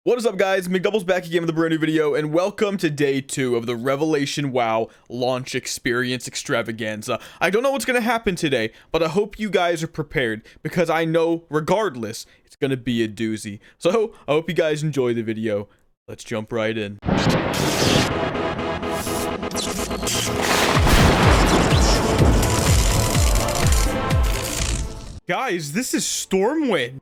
What is up, guys? Mcdoubles back again with a brand new video, and welcome to day 2 of the Revelation WoW launch experience extravaganza. I don't know what's going to happen today, but I hope you guys are prepared, because I know, regardless, it's going to be a doozy. So, I hope you guys enjoy the video. Let's jump right in. Guys, this is Stormwind.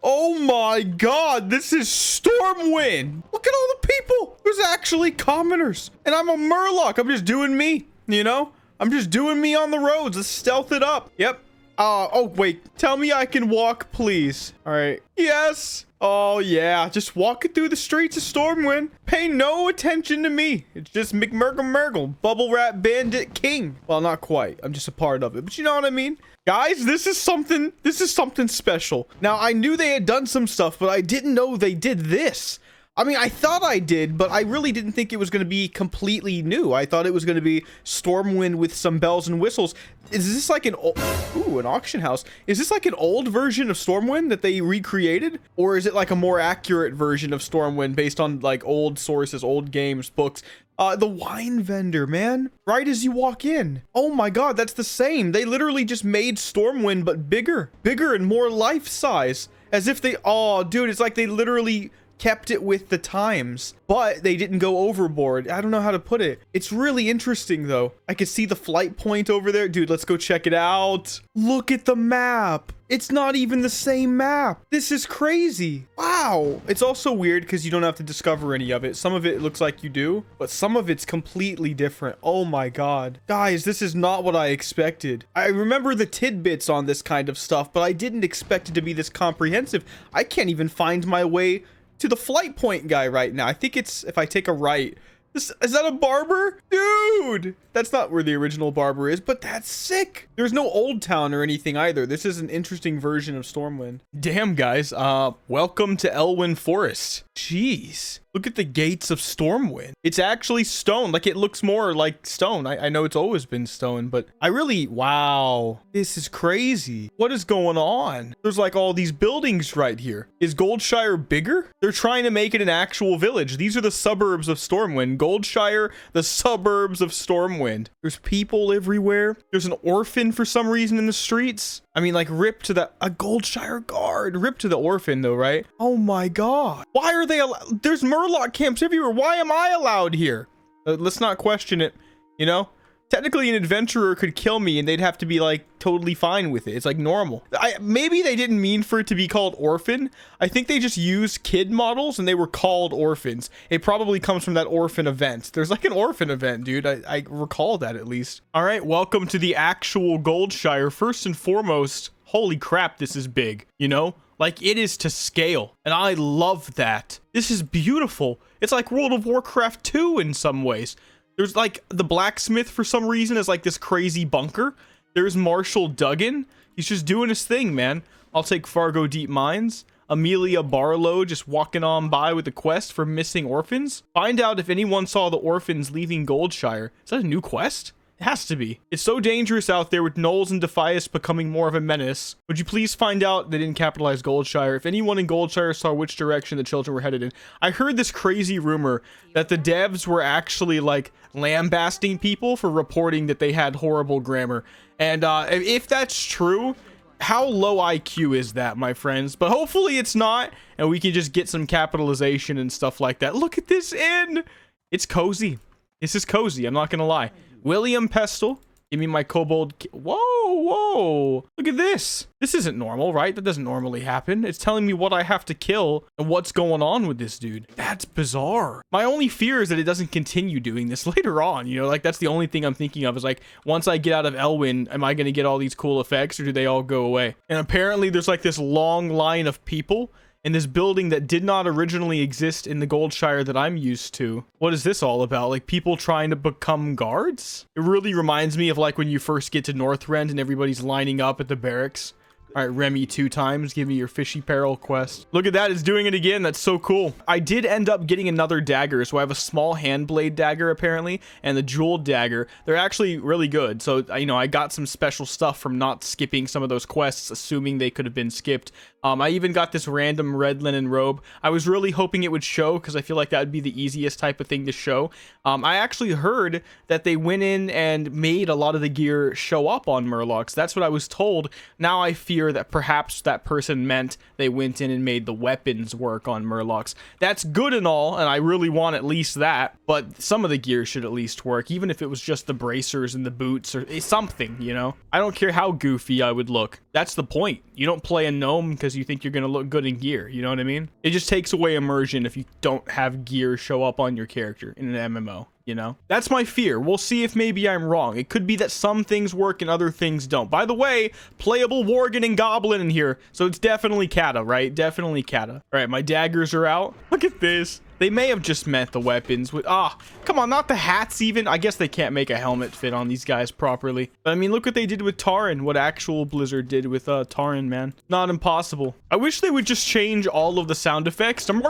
Oh my god, this is Stormwind. Look at all the people. There's actually commoners. And I'm a Murloc. I'm just doing me, you know? I'm just doing me on the roads. Let's stealth it up. Yep. Oh, wait. Tell me I can walk, please. All right. Yes. Oh, yeah. Just walking through the streets of Stormwind. Pay no attention to me. It's just McMurgle, Bubble Wrap Bandit King. Well, not quite. I'm just a part of it. But you know what I mean? Guys, this is something special. Now, I knew they had done some stuff, but I didn't know they did this. I mean, I thought I did, but I really didn't think it was going to be completely new. I thought it was going to be Stormwind with some bells and whistles. Is this like an an auction house? Is this like an old version of Stormwind that they recreated? Or is it like a more accurate version of Stormwind based on like old sources, old games, books? The wine vendor, man. Right as you walk in. Oh my god, that's the same. They literally just made Stormwind, but bigger. Bigger and more life size. As if they, oh, dude, it's like they literally kept it with the times, but they didn't go overboard. I don't know how to put it. It's really interesting, though. I can see the flight point over there. Dude, let's go check it out. Look at the map. It's not even the same map. This is crazy. Wow. It's also weird because you don't have to discover any of it. Some of it looks like you do, but some of it's completely different. Oh my god. Guys, this is not what I expected. I remember the tidbits on this kind of stuff, but I didn't expect it to be this comprehensive. I can't even find my way to the flight point guy right now. I think it's if I take a right. Is that a barber? Dude, that's not where the original barber is, but that's sick. There's no old town or anything either. This is an interesting version of Stormwind. Damn, guys. Welcome to Elwynn Forest. Jeez. Look at the gates of Stormwind. It's actually stone. Like, it looks more like stone. I know it's always been stone, but wow. This is crazy. What is going on? There's like all these buildings right here. Is Goldshire bigger? They're trying to make it an actual village. These are the suburbs of Stormwind. Goldshire, the suburbs of Stormwind. There's people everywhere. There's an orphan for some reason in the streets. I mean, like, rip to a Goldshire guard. Rip to the orphan, though, right? Oh my god. Why are they allowed? There's Murloc camps everywhere. Why am I allowed here? Let's not question it, you know? Technically, an adventurer could kill me and they'd have to be, like, totally fine with it. It's, like, normal. Maybe they didn't mean for it to be called orphan. I think they just used kid models and they were called orphans. It probably comes from that orphan event. There's, like, an orphan event, dude. I recall that, at least. All right, welcome to the actual Goldshire. First and foremost, holy crap, this is big, you know? Like, it is to scale, and I love that. This is beautiful. It's like World of Warcraft 2 in some ways. There's like the blacksmith for some reason is like this crazy bunker. There's Marshall Duggan. He's just doing his thing, man. I'll take Fargo Deep Mines. Amelia Barlow just walking on by with the quest for missing orphans. Find out if anyone saw the orphans leaving Goldshire. Is that a new quest? It has to be. It's so dangerous out there with Knowles and Defias becoming more of a menace. Would you please find out, they didn't capitalize Goldshire, if anyone in Goldshire saw which direction the children were headed in. I heard this crazy rumor that the devs were actually like lambasting people for reporting that they had horrible grammar. And if that's true, how low IQ is that, my friends? But hopefully it's not, and we can just get some capitalization and stuff like that. Look at this inn. It's cozy. This is cozy, I'm not gonna lie. William Pestle, give me my kobold. Whoa. Look at this. This isn't normal, right? That doesn't normally happen. It's telling me what I have to kill and what's going on with this dude. That's bizarre. My only fear is that it doesn't continue doing this later on. You know, like, that's the only thing I'm thinking of is like, once I get out of Elwynn, am I going to get all these cool effects or do they all go away? And apparently there's like this long line of people in this building that did not originally exist in the Goldshire that I'm used to. What is this all about? Like, people trying to become guards? It really reminds me of like when you first get to Northrend and everybody's lining up at the barracks. All right, Remy 2 times. Give me your fishy peril quest. Look at that. It's doing it again. That's so cool. I did end up getting another dagger. So I have a small hand blade dagger, apparently, and the jeweled dagger. They're actually really good. So, you know, I got some special stuff from not skipping some of those quests, assuming they could have been skipped. I even got this random red linen robe. I was really hoping it would show because I feel like that would be the easiest type of thing to show. I actually heard that they went in and made a lot of the gear show up on Murlocs. That's what I was told. Now I fear that perhaps that person meant they went in and made the weapons work on Murlocs. That's good and all, and I really want at least that, but some of the gear should at least work, even if it was just the bracers and the boots or something, you know? I don't care how goofy I would look. That's the point. You don't play a gnome because you think you're gonna look good in gear, you know what I mean? It just takes away immersion if you don't have gear show up on your character in an MMO, you know? That's my fear. We'll see if maybe I'm wrong. It could be that some things work and other things don't. By the way, playable Worgen and Goblin in here, so it's definitely Kata, right? Definitely Kata. All right, my daggers are out. Look at this. They may have just meant the weapons with, come on, not the hats even. I guess they can't make a helmet fit on these guys properly. But I mean, look what they did with Taran, what actual Blizzard did with Taran, man. Not impossible. I wish they would just change all of the sound effects to some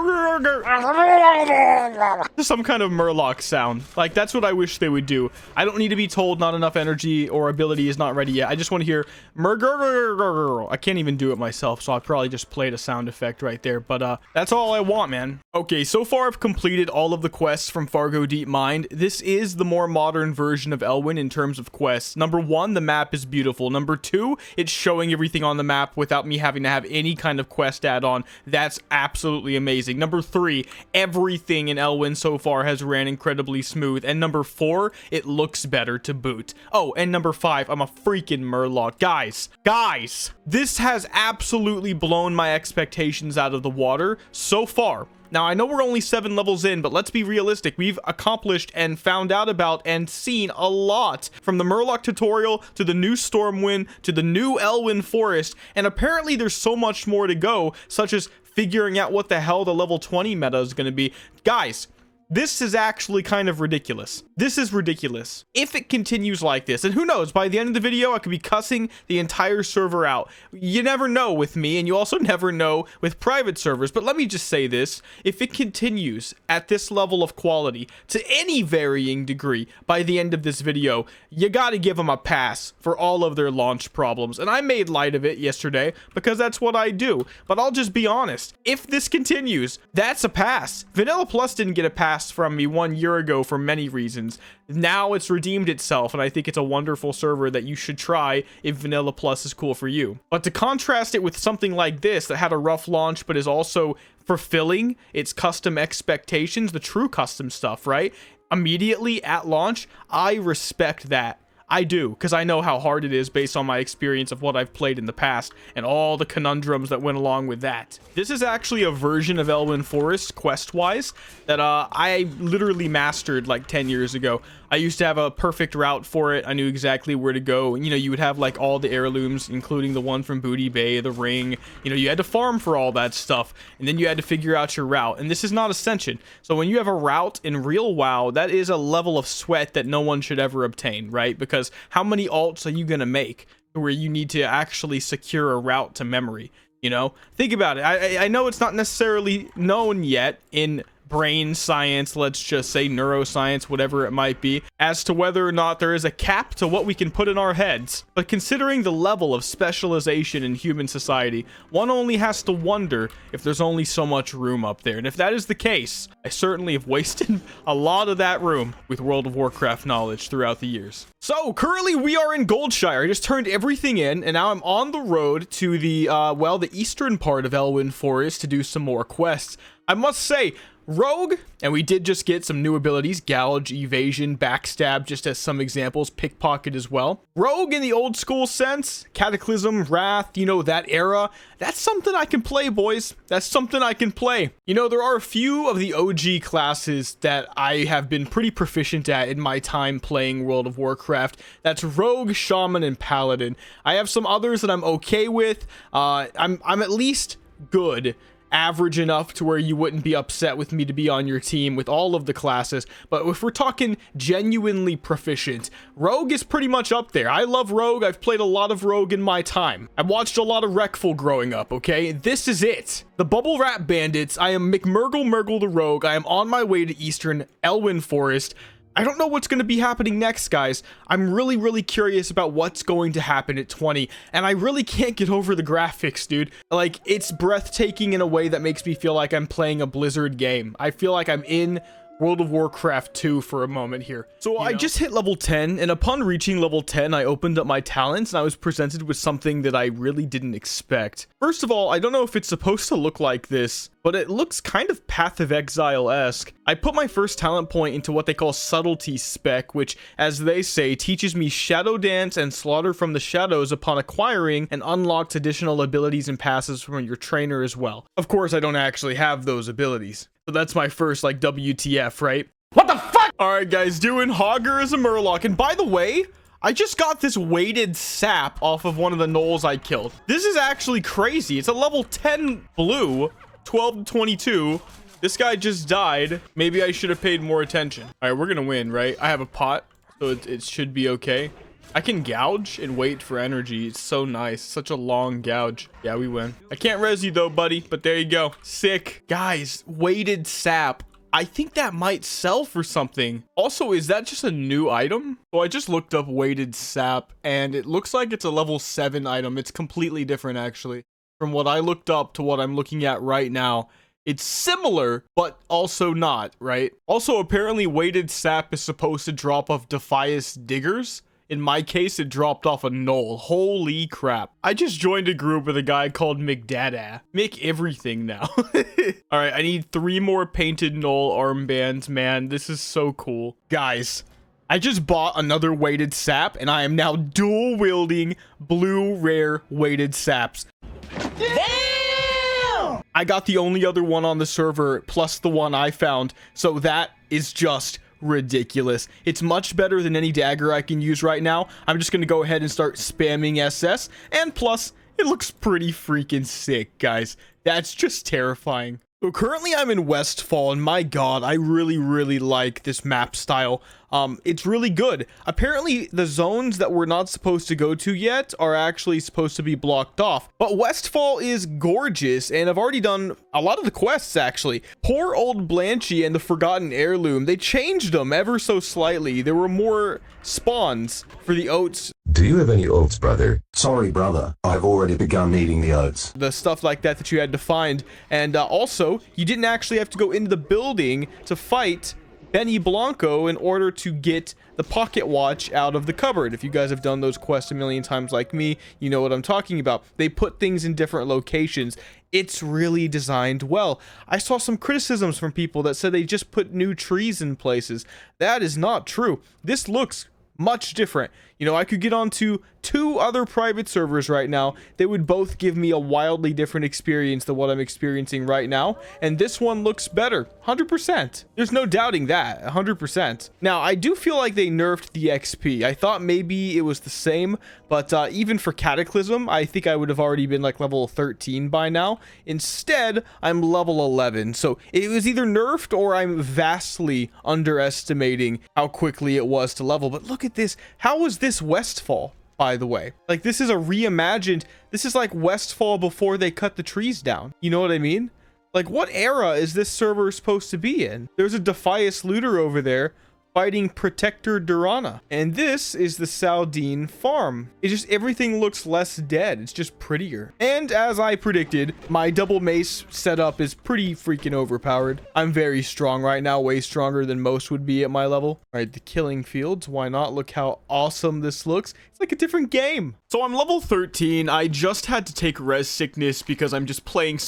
kind of Murloc sound. Like, that's what I wish they would do. I don't need to be told not enough energy or ability is not ready yet. I just want to hear I can't even do it myself, so I probably just played a sound effect right there. But that's all I want, man. Okay, so far I've completed all of the quests from Fargo Deep Mine. This is the more modern version of Elwynn in terms of quests. Number 1, the map is beautiful. Number 2, it's showing everything on the map without me having to have any kind of quest add-on. That's absolutely amazing. Number 3, everything in Elwynn so far has ran incredibly smooth. And number 4, it looks better to boot. Oh, and number 5, I'm a freaking Murloc. Guys, this has absolutely blown my expectations out of the water so far. Now, I know we're only 7 levels in, but let's be realistic. We've accomplished and found out about and seen a lot. From the Murloc tutorial, to the new Stormwind, to the new Elwynn Forest, and apparently there's so much more to go, such as figuring out what the hell the level 20 meta is going to be. Guys, this is actually kind of ridiculous. This is ridiculous. If it continues like this, and who knows, by the end of the video, I could be cussing the entire server out. You never know with me, and you also never know with private servers, but let me just say this. If it continues at this level of quality, to any varying degree, by the end of this video, you gotta give them a pass for all of their launch problems. And I made light of it yesterday, because that's what I do. But I'll just be honest. If this continues, that's a pass. Vanilla Plus didn't get a pass from me 1 year ago for many reasons. Now it's redeemed itself, and I think it's a wonderful server that you should try if Vanilla Plus is cool for you. But to contrast it with something like this that had a rough launch but is also fulfilling its custom expectations, the true custom stuff, right? Immediately at launch, I respect that. I do, because I know how hard it is based on my experience of what I've played in the past and all the conundrums that went along with that. This is actually a version of Elwynn Forest, quest-wise, that I literally mastered like 10 years ago. I used to have a perfect route for it. I knew exactly where to go. You know, you would have like all the heirlooms, including the one from Booty Bay, the ring. You know, you had to farm for all that stuff, and then you had to figure out your route. And this is not Ascension. So when you have a route in real WoW, that is a level of sweat that no one should ever obtain, right? Because how many alts are you gonna make where you need to actually secure a route to memory? You know, think about it. I know it's not necessarily known yet in brain science, let's just say neuroscience, whatever it might be, as to whether or not there is a cap to what we can put in our heads. But considering the level of specialization in human society, one only has to wonder if there's only so much room up there. And if that is the case, I certainly have wasted a lot of that room with World of Warcraft knowledge throughout the years. So currently we are in Goldshire. I just turned everything in, and now I'm on the road to the the eastern part of Elwynn Forest to do some more quests. I must say, Rogue, and we did just get some new abilities, Gouge, Evasion, Backstab, just as some examples, Pickpocket as well. Rogue in the old school sense, Cataclysm, Wrath, you know, that era, that's something I can play, boys. That's something I can play. You know, there are a few of the OG classes that I have been pretty proficient at in my time playing World of Warcraft. That's Rogue, Shaman, and Paladin. I have some others that I'm okay with. I'm at least good, average enough to where you wouldn't be upset with me to be on your team with all of the classes. But if we're talking genuinely proficient, Rogue is pretty much up there. I love Rogue. I've played a lot of Rogue in my time. I watched a lot of Wreckful growing up, okay? This is it. The Bubble Wrap Bandits. I am McMurgle the Rogue. I am on my way to Eastern Elwynn Forest. I don't know what's going to be happening next, guys. I'm really curious about what's going to happen at 20, and I really can't get over the graphics, dude. Like, it's breathtaking in a way that makes me feel like I'm playing a Blizzard game. I feel like I'm in World of Warcraft 2 for a moment here. So I just hit level 10, and upon reaching level 10, I opened up my talents, and I was presented with something that I really didn't expect. First of all, I don't know if it's supposed to look like this, but it looks kind of Path of Exile-esque. I put my first talent point into what they call Subtlety Spec, which, as they say, teaches me Shadow Dance and Slaughter from the Shadows upon acquiring and unlocks additional abilities and passes from your trainer as well. Of course, I don't actually have those abilities. So that's my first, like, WTF, right? What the fuck? Alright, guys, doing Hogger as a Murloc. And by the way, I just got this weighted sap off of one of the gnolls I killed. This is actually crazy. It's a level 10 blue, 12 to 22. This guy just died. Maybe I should have paid more attention. Alright, we're gonna win, right? I have a pot, so it should be okay. I can gouge and wait for energy. It's so nice. Such a long gouge. Yeah, we win. I can't res you though, buddy, but there you go. Sick. Guys, weighted sap. I think that might sell for something. Also, is that just a new item? Well, I just looked up weighted sap, and it looks like it's a level 7 item. It's completely different, actually. From what I looked up to what I'm looking at right now, it's similar, but also not, right? Also, apparently, weighted sap is supposed to drop off Defias Diggers. In my case, it dropped off a gnoll. Holy crap. I just joined a group with a guy called Mcdoubles. Make everything now. Alright, I need 3 more painted gnoll armbands, man. This is so cool. Guys, I just bought another weighted sap, and I am now dual wielding blue rare weighted saps. Damn! I got the only other one on the server, plus the one I found, so that is just ridiculous. It's much better than any dagger I can use right now. I'm just gonna go ahead and start spamming SS, and plus it looks pretty freaking sick, guys. That's just terrifying. So currently I'm in Westfall, and my god, I really like this map style. It's really good. Apparently the zones that we're not supposed to go to yet are actually supposed to be blocked off, but Westfall is gorgeous, and I've already done a lot of the quests, actually. Poor old Blanchy and the Forgotten Heirloom, they changed them ever so slightly. There were more spawns for the oats. Do you have any oats, brother? Sorry, brother. I've already begun eating the oats. The stuff like that you had to find, and also you didn't actually have to go into the building to fight Benny Blanco in order to get the pocket watch out of the cupboard. If you guys have done those quests a million times like me, you know what I'm talking about. They put things in different locations. It's really designed well. I saw some criticisms from people that said they just put new trees in places. That is not true. This looks much different. You know, I could get onto 2 other private servers right now. They would both give me a wildly different experience than what I'm experiencing right now. And this one looks better. 100%. There's no doubting that. 100%. Now, I do feel like they nerfed the XP. I thought maybe it was the same, but even for Cataclysm, I think I would have already been like level 13 by now. Instead, I'm level 11. So it was either nerfed or I'm vastly underestimating how quickly it was to level. But look at this. How was this Westfall, by the way? Like, this is a reimagined, this is like Westfall before they cut the trees down. You know what I mean? Like, what era is this server supposed to be in? There's a Defias looter over there fighting Protector Durana. And this is the Saldine farm. It just, everything looks less dead. It's just prettier. And as I predicted, my double mace setup is pretty freaking overpowered. I'm very strong right now, way stronger than most would be at my level. All right, the killing fields. Why not? Look how awesome this looks. It's like a different game. So I'm level 13. I just had to take res sickness because I'm just playing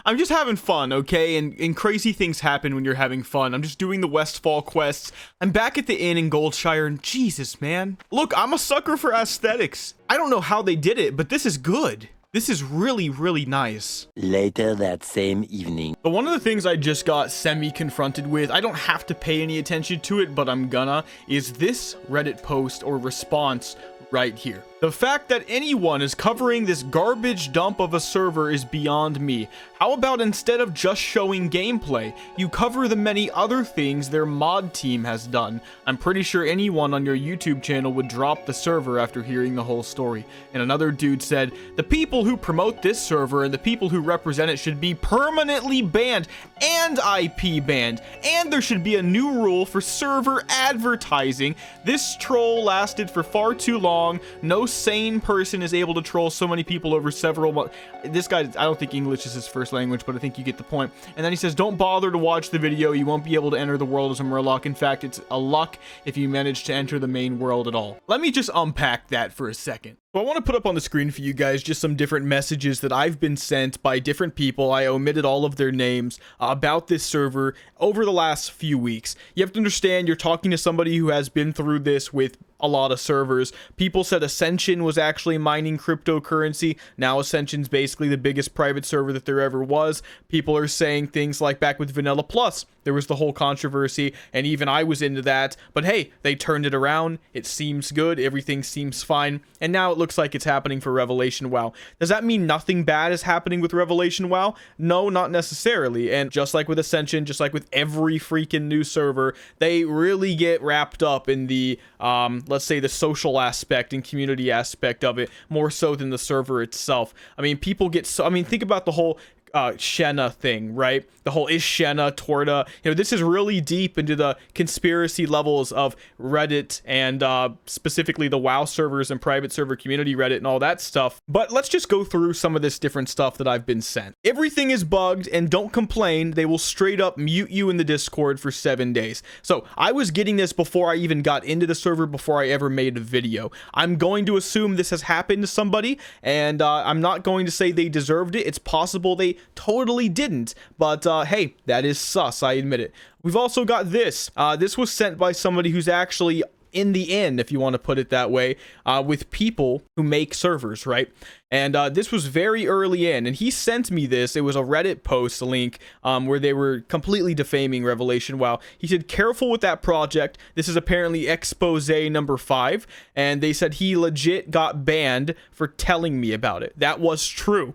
I'm just having fun, okay? And crazy things happen when you're having fun. I'm just doing the Westfall quests. I'm back at the inn in Goldshire, and Jesus, man. Look, I'm a sucker for aesthetics. I don't know how they did it, but this is good. This is really nice. Later that same evening. But one of the things I just got semi-confronted with, I don't have to pay any attention to it, but I'm gonna, is this Reddit post or response right here. The fact that anyone is covering this garbage dump of a server is beyond me. How about instead of just showing gameplay, you cover the many other things their mod team has done? I'm pretty sure anyone on your YouTube channel would drop the server after hearing the whole story. And another dude said, the people who promote this server and the people who represent it should be permanently banned and IP banned. And there should be a new rule for server advertising. This troll lasted for far too long. No sane person is able to troll so many people over several months. This guy, I don't think English is his first language, but I think you get the point. And then he says, don't bother to watch the video. You won't be able to enter the world as a Murloc. In fact, it's a luck if you manage to enter the main world at all. Let me just unpack that for a second. So I want to put up on the screen for you guys just some different messages that I've been sent by different people. I omitted all of their names about this server over the last few weeks. You have to understand, you're talking to somebody who has been through this with a lot of servers. People said Ascension was actually mining cryptocurrency. Now Ascension's basically the biggest private server that there ever was. People are saying things like back with Vanilla Plus, there was the whole controversy, and even I was into that. But hey, they turned it around. It seems good. Everything seems fine. And now it looks like it's happening for Revelation WoW. Does that mean nothing bad is happening with Revelation WoW? No, not necessarily. And just like with Ascension, just like with every freaking new server, they really get wrapped up in the, let's say, the social aspect and community aspect of it, more so than the server itself. I mean, people get so, I mean, think about the whole Shenna thing, right? The whole is Shenna Torta. You know, this is really deep into the conspiracy levels of Reddit and specifically the WoW servers and private server community Reddit and all that stuff. But let's just go through some of this different stuff that I've been sent. Everything is bugged, and don't complain. They will straight up mute you in the Discord for 7 days. So I was getting this before I even got into the server, before I ever made a video. I'm going to assume this has happened to somebody, and I'm not going to say they deserved it. It's possible they totally didn't, but hey, that is sus, I admit it. We've also got this. This was sent by somebody who's actually in the inn, if you want to put it that way, with people who make servers, right? And this was very early in, and he sent me this. It was a Reddit post link where they were completely defaming Revelation WoW. He said, careful with that project. This is apparently expose number 5, and they said he legit got banned for telling me about it. That was true.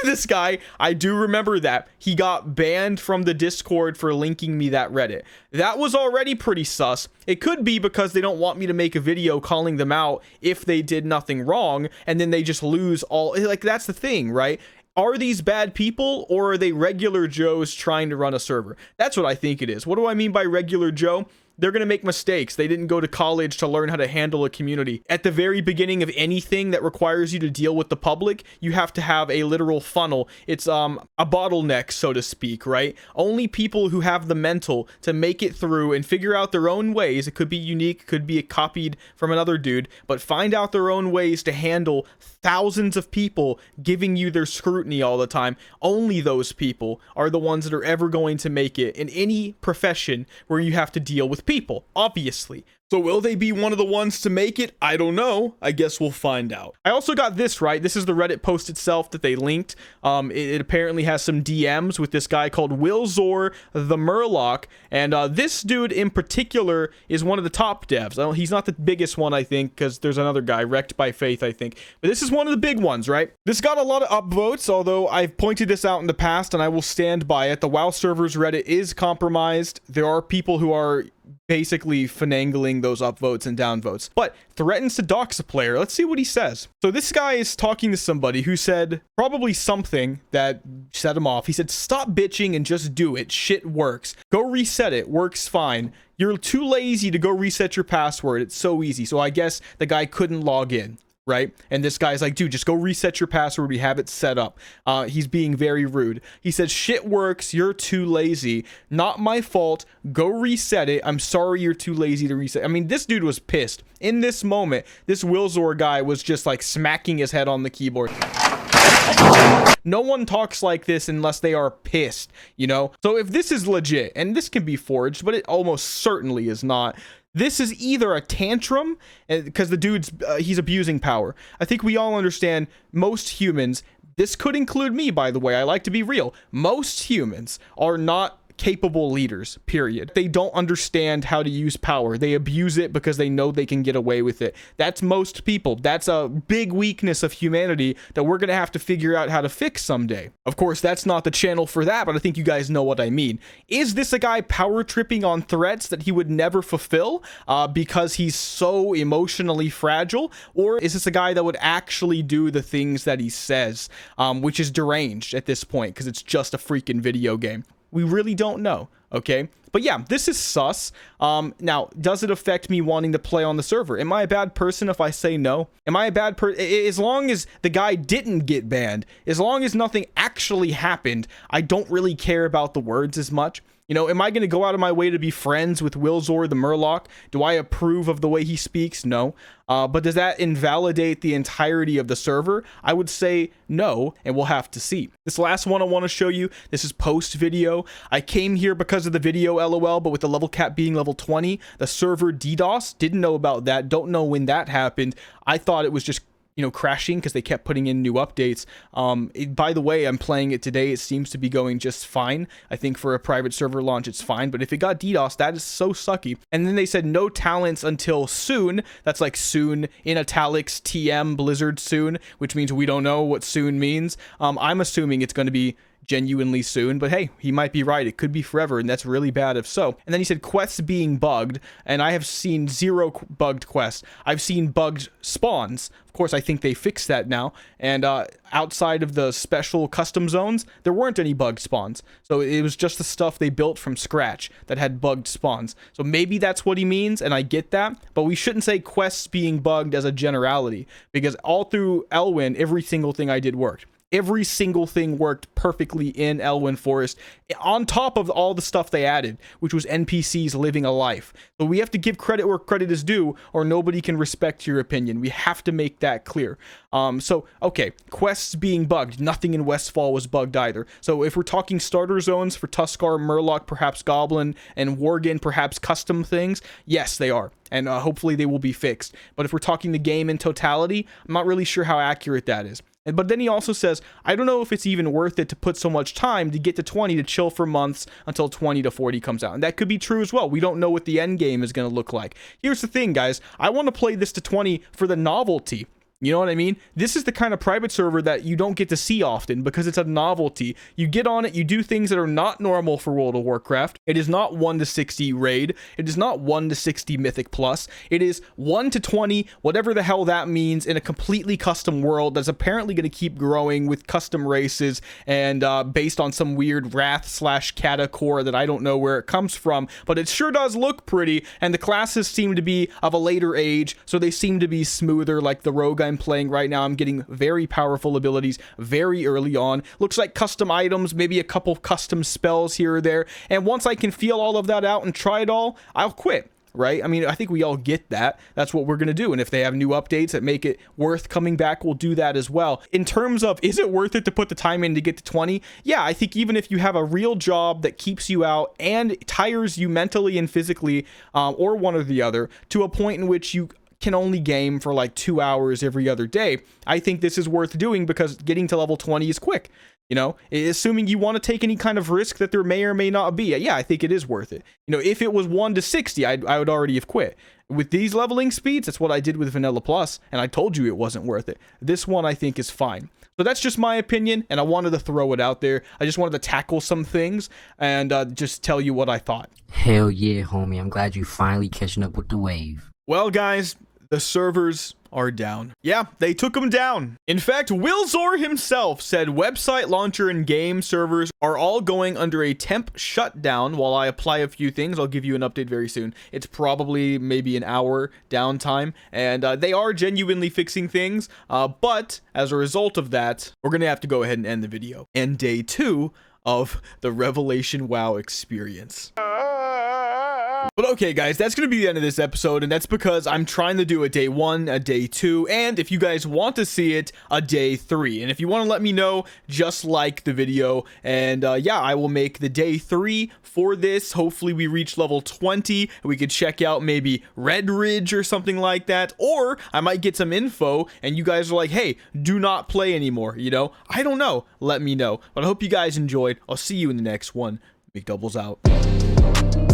This guy, I do remember that. He got banned from the Discord for linking me that Reddit. That was already pretty sus. It could be because they don't want me to make a video calling them out if they did nothing wrong, and then they just lose all, like, that's the thing, right? Are these bad people, or are they regular Joes trying to run a server? That's what I think it is. What do I mean by regular Joe? They're going to make mistakes. They didn't go to college to learn how to handle a community. At the very beginning of anything that requires you to deal with the public, you have to have a literal funnel. It's a bottleneck, so to speak, right? Only people who have the mental to make it through and figure out their own ways. It could be unique, could be copied from another dude, but find out their own ways to handle thousands of people giving you their scrutiny all the time. Only those people are the ones that are ever going to make it in any profession where you have to deal with people, obviously. So will they be one of the ones to make it? I don't know. I guess we'll find out. I also got this, right? This is the Reddit post itself that they linked. It apparently has some DMs with this guy called Wilzor the Murloc. And this dude in particular is one of the top devs. He's not the biggest one, I think, because there's another guy, Wrecked by Faith, I think. But this is one of the big ones, right? This got a lot of upvotes, although I've pointed this out in the past and I will stand by it. The WoW servers Reddit is compromised. There are people who are basically finagling those upvotes and downvotes, but threatens to dox a player. Let's see what he says. So this guy is talking to somebody who said probably something that set him off. He said, stop bitching and just do it. Shit works. Go reset it. Works fine. You're too lazy to go reset your password. It's so easy. So I guess the guy couldn't log in, right? And this guy's like, dude, just go reset your password. We have it set up. He's being very rude. He said, shit works. You're too lazy. Not my fault. Go reset it. I'm sorry you're too lazy to reset. I mean, this dude was pissed. In this moment, this Wilzor guy was just like smacking his head on the keyboard. No one talks like this unless they are pissed, you know? So if this is legit, and this can be forged, but it almost certainly is not, this is either a tantrum, because the dude's, he's abusing power. I think we all understand, most humans, this could include me, by the way, I like to be real, most humans are not capable leaders, period. They don't understand how to use power. They abuse it because they know they can get away with it. That's most people. That's a big weakness of humanity that we're going to have to figure out how to fix someday. Of course, that's not the channel for that, but I think you guys know what I mean. Is this a guy power tripping on threats that he would never fulfill because he's so emotionally fragile? Or is this a guy that would actually do the things that he says, which is deranged at this point because it's just a freaking video game? We really don't know, okay? But yeah, this is sus. Now, does it affect me wanting to play on the server? Am I a bad person if I say no? Am I a bad person? As long as the guy didn't get banned, as long as nothing actually happened, I don't really care about the words as much. You know, am I going to go out of my way to be friends with Wilzor the Murloc? Do I approve of the way he speaks? No. But does that invalidate the entirety of the server? I would say no, and we'll have to see. This last one I want to show you, this is post video. I came here because of the video, LOL, but with the level cap being level 20, the server DDoS, didn't know about that, don't know when that happened. I thought it was just, you know, crashing because they kept putting in new updates. By the way, I'm playing it today. It seems to be going just fine. I think for a private server launch, it's fine. But if it got DDoS, that is so sucky. And then they said no talents until soon. That's like soon in italics, TM, Blizzard soon, which means we don't know what soon means. I'm assuming it's going to be genuinely soon, but hey, he might be right. It could be forever, and that's really bad if so. And then he said quests being bugged, and I have seen 0 bugged quests. I've seen bugged spawns. Of course, I think they fixed that now. And outside of the special custom zones, there weren't any bugged spawns. So it was just the stuff they built from scratch that had bugged spawns. So maybe that's what he means, and I get that, but we shouldn't say quests being bugged as a generality, because all through Elwynn, every single thing I did worked. Every single thing worked perfectly in Elwynn Forest, on top of all the stuff they added, which was NPCs living a life. So we have to give credit where credit is due, or nobody can respect your opinion. We have to make that clear. Okay, quests being bugged. Nothing in Westfall was bugged either. So if we're talking starter zones for Tuskar, Murloc, perhaps Goblin, and Worgen, perhaps custom things, yes, they are. And hopefully they will be fixed. But if we're talking the game in totality, I'm not really sure how accurate that is. But then he also says, I don't know if it's even worth it to put so much time to get to 20 to chill for months until 20 to 40 comes out. And that could be true as well. We don't know what the end game is going to look like. Here's the thing, guys. I want to play this to 20 for the novelty. You know what I mean? This is the kind of private server that you don't get to see often because it's a novelty. You get on it, you do things that are not normal for World of Warcraft. It is not 1 to 60 raid. It is not 1 to 60 Mythic Plus. It is 1 to 20, whatever the hell that means, in a completely custom world that's apparently going to keep growing with custom races and based on some weird Wrath/Kata core that I don't know where it comes from, but it sure does look pretty, and the classes seem to be of a later age, so they seem to be smoother, like the rogue I'm playing right now. I'm getting very powerful abilities very early on. Looks like custom items, maybe a couple custom spells here or there. And once I can feel all of that out and try it all, I'll quit. Right? I mean, I think we all get that. That's what we're going to do. And if they have new updates that make it worth coming back, we'll do that as well. In terms of, is it worth it to put the time in to get to 20? Yeah, I think even if you have a real job that keeps you out and tires you mentally and physically, or one or the other, to a point in which you can only game for like 2 hours every other day, I think this is worth doing because getting to level 20 is quick. You know, assuming you want to take any kind of risk that there may or may not be. Yeah, I think it is worth it. You know, if it was 1 to 60, I would already have quit. With these leveling speeds, that's what I did with Vanilla Plus, and I told you it wasn't worth it. This one I think is fine. So that's just my opinion, and I wanted to throw it out there. I just wanted to tackle some things and just tell you what I thought. Hell yeah, homie. I'm glad you finally catching up with the wave. Well, guys, the servers are down. Yeah, they took them down. In fact, Wilzor himself said website launcher and game servers are all going under a temp shutdown while I apply a few things. I'll give you an update very soon. It's probably maybe an hour downtime, and they are genuinely fixing things, but as a result of that, we're gonna have to go ahead and end the video. And day 2 of the Revelation WoW experience. But okay, guys, that's going to be the end of this episode, and that's because I'm trying to do a day 1, a day 2, and if you guys want to see it, a day 3. And if you want to let me know, just like the video, and yeah, I will make the day 3 for this. Hopefully we reach level 20, we could check out maybe Red Ridge or something like that, or I might get some info, and you guys are like, hey, do not play anymore, you know? I don't know. Let me know. But I hope you guys enjoyed. I'll see you in the next one. Mcdoubles out.